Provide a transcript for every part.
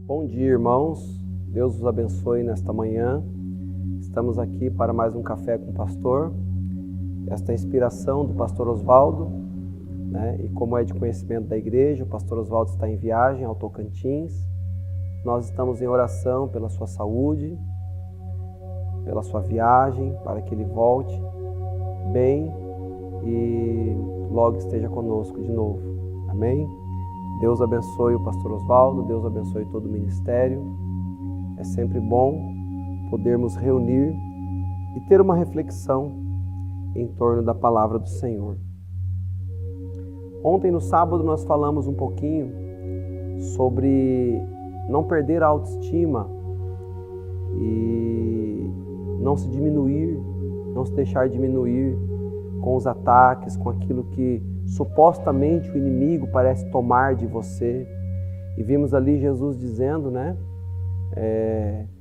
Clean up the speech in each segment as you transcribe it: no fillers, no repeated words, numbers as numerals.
Bom dia, irmãos. Deus os abençoe nesta manhã. Estamos aqui para mais um Café com o Pastor. Esta é a inspiração do pastor Oswaldo, né? E como é de conhecimento da igreja, o pastor Oswaldo está em viagem ao Tocantins. Nós estamos em oração pela sua saúde, pela sua viagem, para que ele volte bem e logo esteja conosco de novo. Amém? Deus abençoe o pastor Oswaldo, Deus abençoe todo o ministério. É sempre bom podermos reunir e ter uma reflexão em torno da palavra do Senhor. Ontem, no sábado, nós falamos um pouquinho sobre não perder a autoestima e não se diminuir, não se deixar diminuir com os ataques, com aquilo que supostamente o inimigo parece tomar de você. E vimos ali Jesus dizendo, né?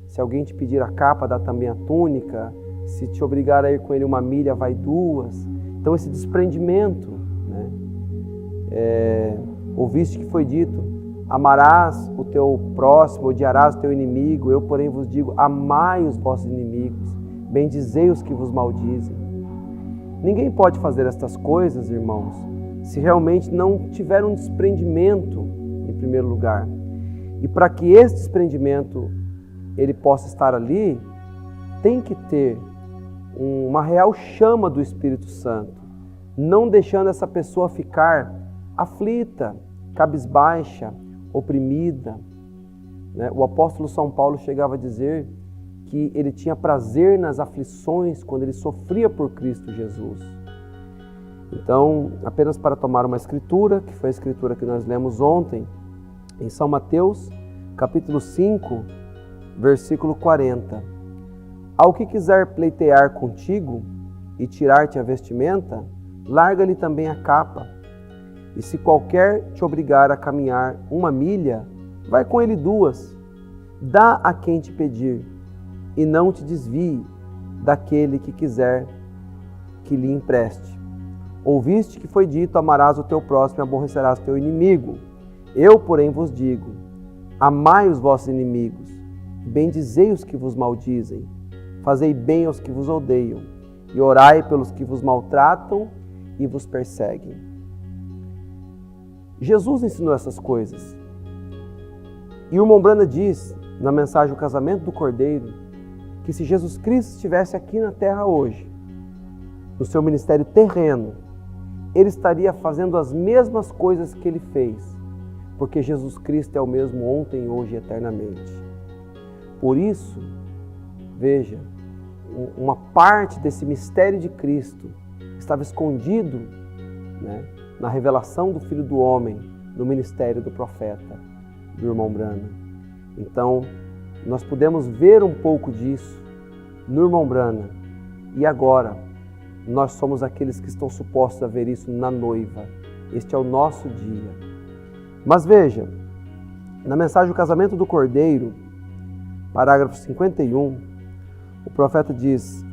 Se alguém te pedir a capa, dá também a túnica. Se te obrigar a ir com ele 1 milha, vai 2. Então esse desprendimento, né? Ouviste que foi dito, amarás o teu próximo, odiarás o teu inimigo. Eu, porém, vos digo, amai os vossos inimigos, bendizei os que vos maldizem. Ninguém pode fazer estas coisas, irmãos, se realmente não tiver um desprendimento, em primeiro lugar. E para que esse desprendimento ele possa estar ali, tem que ter uma real chama do Espírito Santo, não deixando essa pessoa ficar aflita, cabisbaixa, oprimida, né? O apóstolo São Paulo chegava a dizer que ele tinha prazer nas aflições quando ele sofria por Cristo Jesus. Então, apenas para tomar uma escritura, que foi a escritura que nós lemos ontem, em São Mateus, capítulo 5, versículo 40. Ao que quiser pleitear contigo e tirar-te a vestimenta, larga-lhe também a capa. E se qualquer te obrigar a caminhar 1 milha, vai com ele 2. Dá a quem te pedir, e não te desvie daquele que quiser que lhe empreste. Ouviste que foi dito, amarás o teu próximo e aborrecerás o teu inimigo. Eu, porém, vos digo, amai os vossos inimigos, bendizei os que vos maldizem, fazei bem aos que vos odeiam, e orai pelos que vos maltratam e vos perseguem. Jesus ensinou essas coisas. E o irmão Brana diz, na mensagem O Casamento do Cordeiro, que se Jesus Cristo estivesse aqui na terra hoje, no seu ministério terreno, ele estaria fazendo as mesmas coisas que ele fez, porque Jesus Cristo é o mesmo ontem, hoje e eternamente. Por isso, veja, uma parte desse mistério de Cristo estava escondido, né, na revelação do Filho do Homem, no ministério do profeta, do irmão Brana. Então, nós podemos ver um pouco disso no irmão Brana. E agora, nós somos aqueles que estão supostos a ver isso na noiva. Este é o nosso dia. Mas veja, na mensagem O Casamento do Cordeiro, parágrafo 51, o profeta diz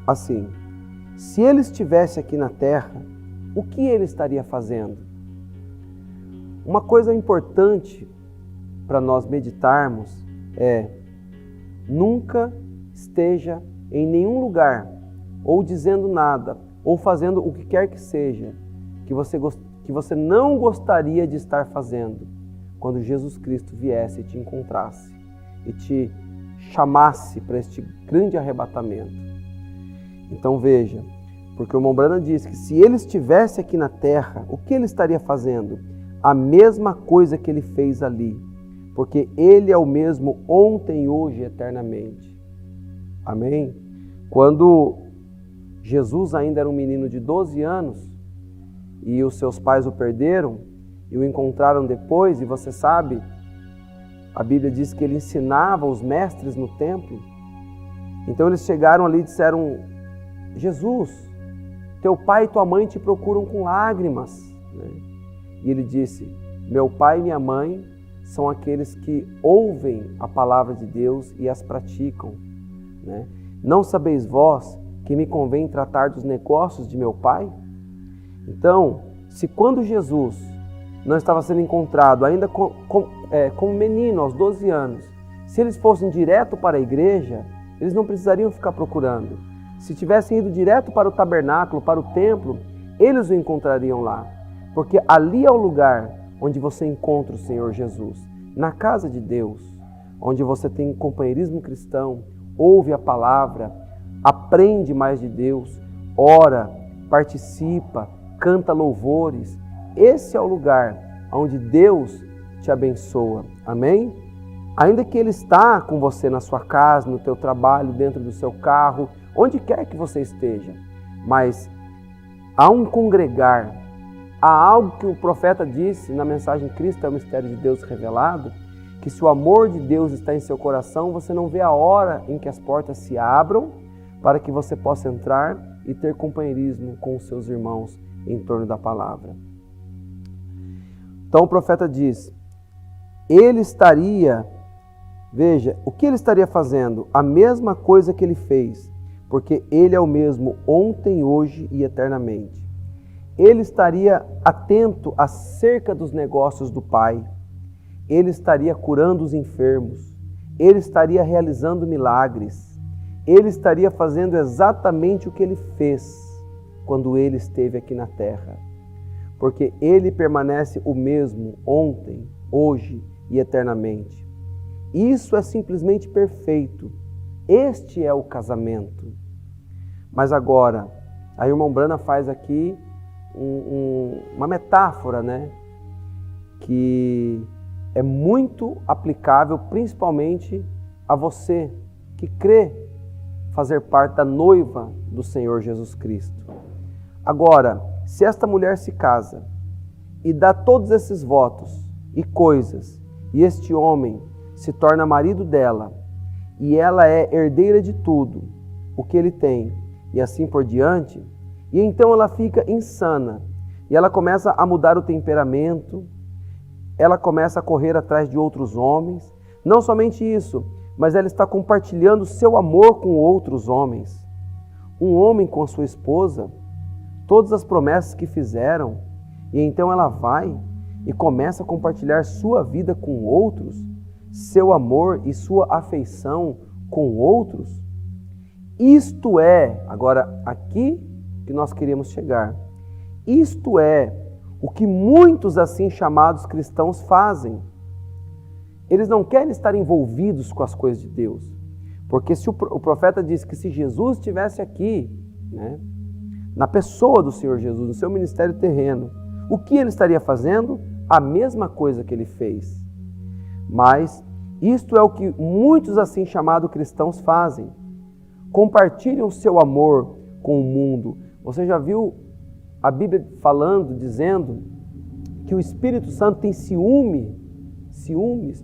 assim: se ele estivesse aqui na terra, o que ele estaria fazendo? Uma coisa importante para nós meditarmos é: nunca esteja em nenhum lugar, ou dizendo nada, ou fazendo o que quer que seja, que você não gostaria de estar fazendo, quando Jesus Cristo viesse e te encontrasse, e te chamasse para este grande arrebatamento. Então veja, porque o irmão Brana diz que se ele estivesse aqui na terra, o que ele estaria fazendo? A mesma coisa que ele fez ali, porque ele é o mesmo ontem, hoje e eternamente. Amém? Quando Jesus ainda era um menino de 12 anos e os seus pais o perderam e o encontraram depois, e você sabe, a Bíblia diz que ele ensinava os mestres no templo. Então eles chegaram ali e disseram: Jesus, teu pai e tua mãe te procuram com lágrimas, né? E ele disse: meu pai e minha mãe são aqueles que ouvem a palavra de Deus e as praticam, né? Não sabeis vós que me convém tratar dos negócios de meu pai? Então, se quando Jesus não estava sendo encontrado, ainda como menino, aos 12 anos, se eles fossem direto para a igreja, eles não precisariam ficar procurando. Se tivessem ido direto para o tabernáculo, para o templo, eles o encontrariam lá. Porque ali é o lugar onde você encontra o Senhor Jesus, na casa de Deus, onde você tem companheirismo cristão, ouve a palavra, aprende mais de Deus, ora, participa, canta louvores. Esse é o lugar onde Deus te abençoa. Amém? Ainda que Ele está com você na sua casa, no teu trabalho, dentro do seu carro, onde quer que você esteja. Mas há um congregar, há algo que o profeta disse na mensagem Cristo é o mistério de Deus revelado, que se o amor de Deus está em seu coração, você não vê a hora em que as portas se abram para que você possa entrar e ter companheirismo com os seus irmãos em torno da palavra. Então o profeta diz, ele estaria, veja, o que ele estaria fazendo? A mesma coisa que ele fez, porque ele é o mesmo ontem, hoje e eternamente. Ele estaria atento acerca dos negócios do Pai, ele estaria curando os enfermos, ele estaria realizando milagres, ele estaria fazendo exatamente o que ele fez quando ele esteve aqui na terra. Porque ele permanece o mesmo ontem, hoje e eternamente. Isso é simplesmente perfeito. Este é o casamento. Mas agora, a irmã Branham faz aqui uma metáfora, né? Que é muito aplicável principalmente a você que crê fazer parte da noiva do Senhor Jesus Cristo. Agora, se esta mulher se casa e dá todos esses votos e coisas, e este homem se torna marido dela, e ela é herdeira de tudo o que ele tem, e assim por diante, e então ela fica insana, e ela começa a mudar o temperamento, ela começa a correr atrás de outros homens, não somente isso, mas ela está compartilhando seu amor com outros homens. Um homem com a sua esposa, todas as promessas que fizeram, e então ela vai e começa a compartilhar sua vida com outros, seu amor e sua afeição com outros. Isto é, agora aqui que nós queríamos chegar, isto é o que muitos assim chamados cristãos fazem. Eles não querem estar envolvidos com as coisas de Deus, porque se o profeta diz que se Jesus estivesse aqui, né, na pessoa do Senhor Jesus, no seu ministério terreno, o que ele estaria fazendo? A mesma coisa que ele fez. Mas isto é o que muitos assim chamados cristãos fazem. Compartilham o seu amor com o mundo. Você já viu a Bíblia falando, dizendo que o Espírito Santo tem ciúmes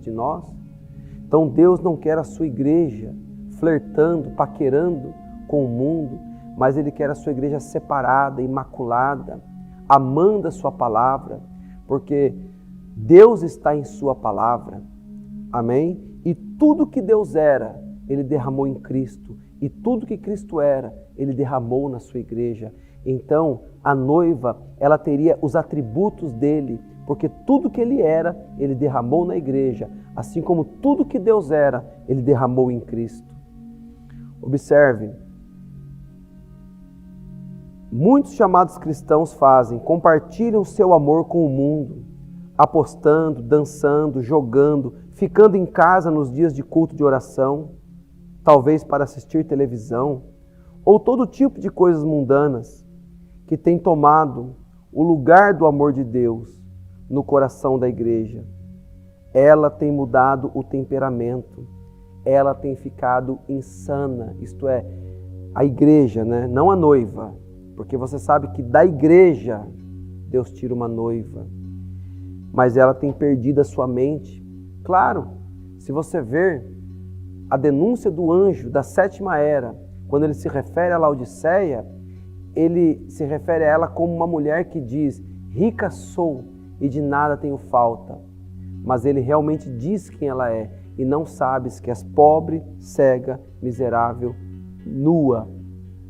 de nós? Então Deus não quer a sua igreja flertando, paquerando com o mundo, mas Ele quer a sua igreja separada, imaculada, amando a sua palavra, porque Deus está em sua palavra, amém? E tudo que Deus era, Ele derramou em Cristo, e tudo que Cristo era, Ele derramou na sua igreja. Então, a noiva, ela teria os atributos dele, porque tudo que Ele era, Ele derramou na igreja, assim como tudo que Deus era, Ele derramou em Cristo. Observe, muitos chamados cristãos compartilham seu amor com o mundo, apostando, dançando, jogando, ficando em casa nos dias de culto de oração, talvez para assistir televisão, ou todo tipo de coisas mundanas que tem tomado o lugar do amor de Deus no coração da igreja. Ela tem mudado o temperamento, ela tem ficado insana, isto é, a igreja, né? Não a noiva, porque você sabe que da igreja Deus tira uma noiva, mas ela tem perdido a sua mente. Claro, se você ver a denúncia do anjo da sétima era, quando ele se refere a Laodiceia, ele se refere a ela como uma mulher que diz, rica sou e de nada tenho falta. Mas ele realmente diz quem ela é, e não sabes que és pobre, cega, miserável, nua,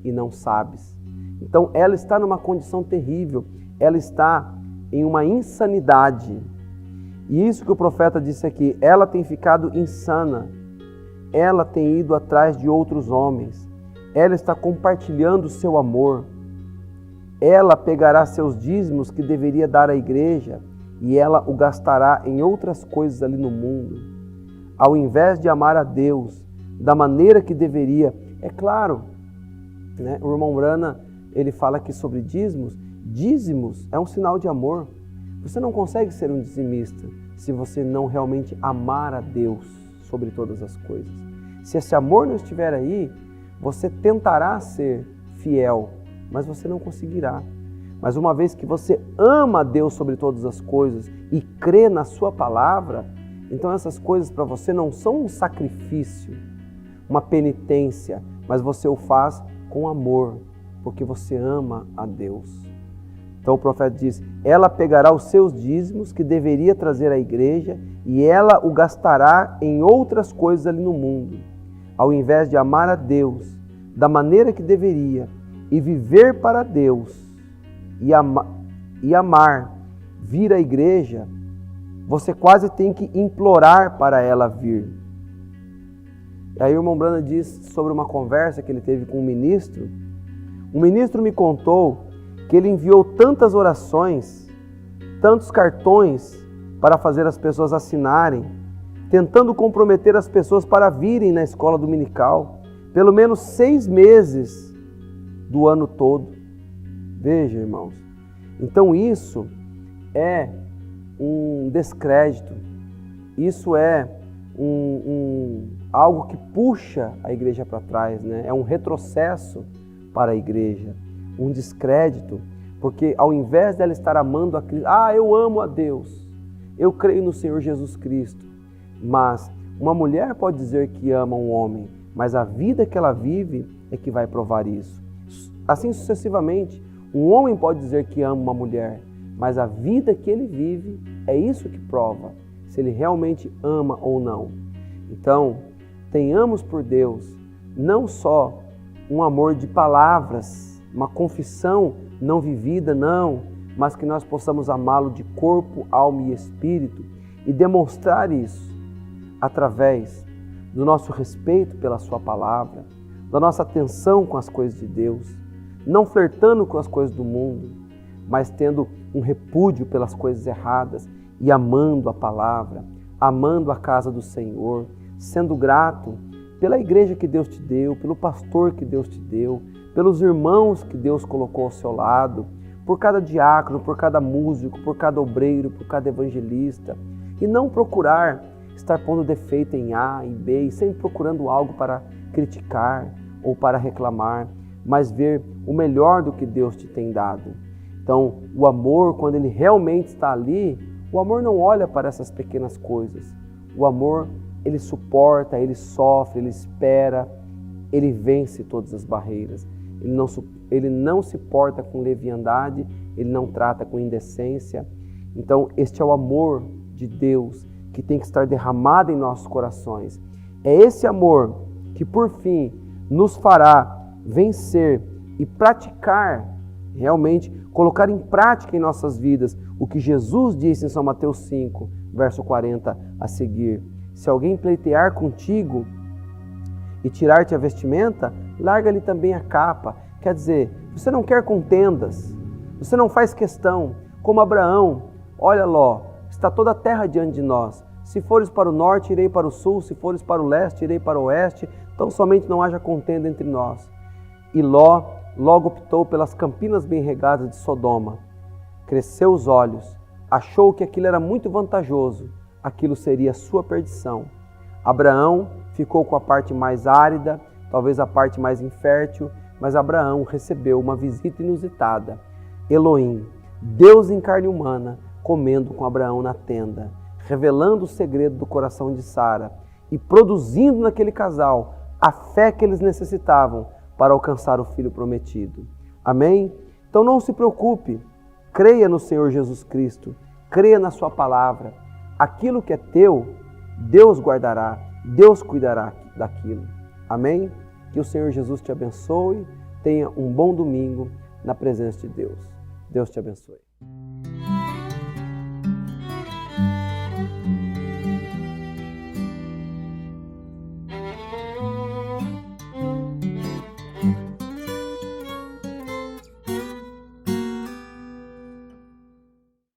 e não sabes. Então ela está numa condição terrível, ela está em uma insanidade. E isso que o profeta disse aqui, ela tem ficado insana. Ela tem ido atrás de outros homens. Ela está compartilhando o seu amor. Ela pegará seus dízimos que deveria dar à igreja e ela o gastará em outras coisas ali no mundo. Ao invés de amar a Deus da maneira que deveria. É claro, né? O irmão Brana, ele fala aqui sobre dízimos. Dízimos é um sinal de amor. Você não consegue ser um dizimista se você não realmente amar a Deus sobre todas as coisas. Se esse amor não estiver aí, você tentará ser fiel, mas você não conseguirá. Mas uma vez que você ama a Deus sobre todas as coisas e crê na sua palavra, então essas coisas para você não são um sacrifício, uma penitência, mas você o faz com amor, porque você ama a Deus. Então o profeta diz, ela pegará os seus dízimos que deveria trazer à igreja e ela o gastará em outras coisas ali no mundo. Ao invés de amar a Deus da maneira que deveria e viver para Deus e amar, vir à igreja, você quase tem que implorar para ela vir. E aí o irmão Brana diz sobre uma conversa que ele teve com um ministro. O ministro me contou que ele enviou tantas orações, tantos cartões para fazer as pessoas assinarem, tentando comprometer as pessoas para virem na escola dominical, pelo menos 6 meses do ano todo. Veja, irmãos, então isso é um descrédito, isso é algo que puxa a igreja para trás, né? É um retrocesso para a igreja, um descrédito, porque ao invés dela estar amando a Cristo, eu amo a Deus, eu creio no Senhor Jesus Cristo, mas uma mulher pode dizer que ama um homem, mas a vida que ela vive é que vai provar isso. Assim sucessivamente, um homem pode dizer que ama uma mulher, mas a vida que ele vive é isso que prova se ele realmente ama ou não. Então, tenhamos por Deus não só um amor de palavras, uma confissão não vivida, não, mas que nós possamos amá-lo de corpo, alma e espírito e demonstrar isso através do nosso respeito pela sua palavra, da nossa atenção com as coisas de Deus, não flertando com as coisas do mundo, mas tendo um repúdio pelas coisas erradas e amando a palavra, amando a casa do Senhor, sendo grato pela igreja que Deus te deu, pelo pastor que Deus te deu, pelos irmãos que Deus colocou ao seu lado, por cada diácono, por cada músico, por cada obreiro, por cada evangelista, e não procurar estar pondo defeito em A e B, e sempre procurando algo para criticar ou para reclamar, mas ver o melhor do que Deus te tem dado. Então, o amor, quando ele realmente está ali, o amor não olha para essas pequenas coisas. O amor, ele suporta, ele sofre, ele espera, ele vence todas as barreiras. Ele não se porta com leviandade, ele não trata com indecência. Então, este é o amor de Deus que tem que estar derramado em nossos corações. É esse amor que, por fim, nos fará vencer e praticar, realmente colocar em prática em nossas vidas o que Jesus disse em São Mateus 5, verso 40 a seguir. Se alguém pleitear contigo e tirar-te a vestimenta, larga-lhe também a capa. Quer dizer, você não quer contendas, você não faz questão, como Abraão, olha Ló, está toda a terra diante de nós. Se fores para o norte, irei para o sul, se fores para o leste, irei para o oeste, então somente não haja contenda entre nós. E Ló logo optou pelas campinas bem regadas de Sodoma. Cresceu os olhos, achou que aquilo era muito vantajoso, aquilo seria a sua perdição. Abraão ficou com a parte mais árida, talvez a parte mais infértil, mas Abraão recebeu uma visita inusitada. Elohim, Deus em carne humana, comendo com Abraão na tenda, revelando o segredo do coração de Sara e produzindo naquele casal a fé que eles necessitavam para alcançar o filho prometido. Amém? Então não se preocupe, creia no Senhor Jesus Cristo, creia na sua palavra. Aquilo que é teu, Deus guardará, Deus cuidará daquilo. Amém? Que o Senhor Jesus te abençoe, tenha um bom domingo na presença de Deus. Deus te abençoe.